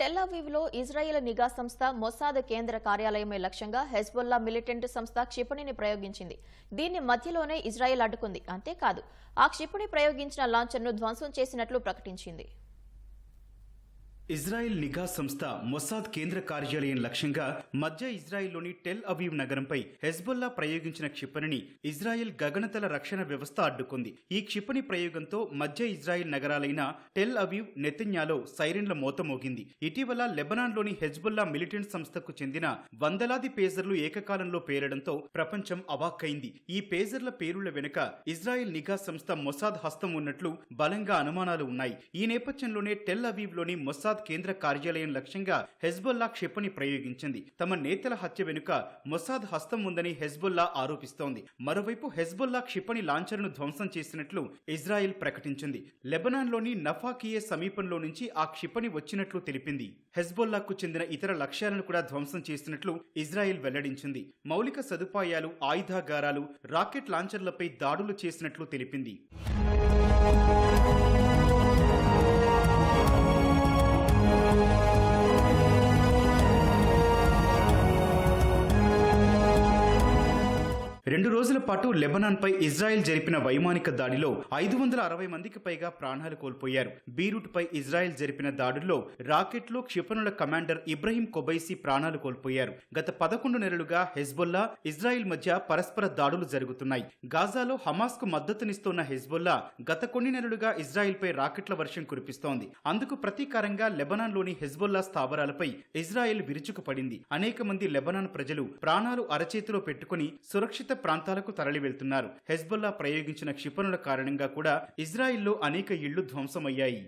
Tell అవీవ్లో Israel నిఘా సంస్థ Mossad కేంద్ర కార్యాలయమే లక్ష్యంగా హెజ్బొల్లా మిలిటెంట్ సంస్థ క్షిపణిని ప్రయోగించింది. దీన్ని మధ్యలోనే ఇజ్రాయెల్ అడ్డుకుంది. అంతేకాదు, ఆ క్షిపణి ప్రయోగించిన లాంచర్ను ధ్వంసం చేసినట్లు ప్రకటించింది. ఇజ్రాయెల్ నిఘా సంస్థ మొసాద్ కేంద్ర కార్యాలయం లక్ష్యంగా మధ్య ఇజ్రాయెల్లోని టెల్ అవీవ్ నగరంపై హెజ్బొల్లా ప్రయోగించిన క్షిపణిని ఇజ్రాయెల్ గగనతల రక్షణ వ్యవస్థ అడ్డుకుంది. ఈ క్షిపణి ప్రయోగంతో మధ్య ఇజ్రాయెల్ నగరాలైన టెల్ అవీవ్, నెతన్యాలో సైరన్ల మోత మోగింది. ఇటీవల లెబనాన్లోని హెజ్బొల్లా మిలిటెంట్ సంస్థకు చెందిన వందలాది పేజర్లు ఏకకాలంలో పేలడంతో ప్రపంచం అవాక్కైంది. ఈ పేజర్ల పేరుల వెనుక ఇజ్రాయెల్ నిఘా సంస్థ మొసాద్ హస్తం ఉన్నట్లు బలంగా అనుమానాలు ఉన్నాయి. ఈ నేపథ్యంలోనే టెల్ అవీవ్లోని మొసాద్ కేంద్ర కార్యాలయం లక్ష్యంగా హెజ్బొల్లా క్షిపణి ప్రయోగించింది. తమ నేతల హత్య వెనుక మొసాద్ హస్తం ఉందని హెజ్బొల్లా ఆరోపిస్తోంది. మరోవైపు హెజ్బొల్లా క్షిపణి లాంచర్ను ధ్వంసం చేసినట్లు ఇజ్రాయెల్ ప్రకటించింది. లెబనాన్లోని నఫాకియే సమీపంలో నుంచి ఆ క్షిపణి వచ్చినట్లు తెలిపింది. హెజ్బొల్లాకు చెందిన ఇతర లక్ష్యాలను కూడా ధ్వంసం చేసినట్లు ఇజ్రాయెల్ వెల్లడించింది. మౌలిక సదుపాయాలు, ఆయుధాగారాలు, రాకెట్ లాంచర్లపై దాడులు చేసినట్లు తెలిపింది. రెండు రోజుల పాటు లెబనాన్పై ఇజ్రాయెల్ జరిపిన వైమానిక దాడిలో 560 మందికి పైగా ప్రాణాలు కోల్పోయారు. బీరూట్ పై ఇజ్రాయెల్ జరిపిన దాడుల్లో రాకెట్లు, క్షిపణుల కమాండర్ ఇబ్రహీం కొబైసీ ప్రాణాలు కోల్పోయారు. గత 11 నెలలుగా హెజ్బొల్లా, ఇజ్రాయెల్ మధ్య పరస్పర దాడులు జరుగుతున్నాయి. గాజాలో హమాస్ కు మద్దతునిస్తోన్న హెజ్బొల్లా గత కొన్ని నెలలుగా ఇజ్రాయెల్ పై రాకెట్ల వర్షం కురిపిస్తోంది. అందుకు ప్రతీకారంగా లెబనాన్లోని హెజ్బొల్లా స్థావరాలపై ఇజ్రాయెల్ విరుచుకుపడింది. అనేక మంది లెబనాన్ ప్రజలు ప్రాణాలు అరచేతిలో పెట్టుకుని సురక్షిత ప్రాంతాలకు తరలి వెళ్తున్నారు. హెజ్బొల్లా ప్రయోగించిన క్షిపణుల కారణంగా కూడా ఇజ్రాయెల్లో అనేక ఇళ్లు ధ్వంసమయ్యాయి.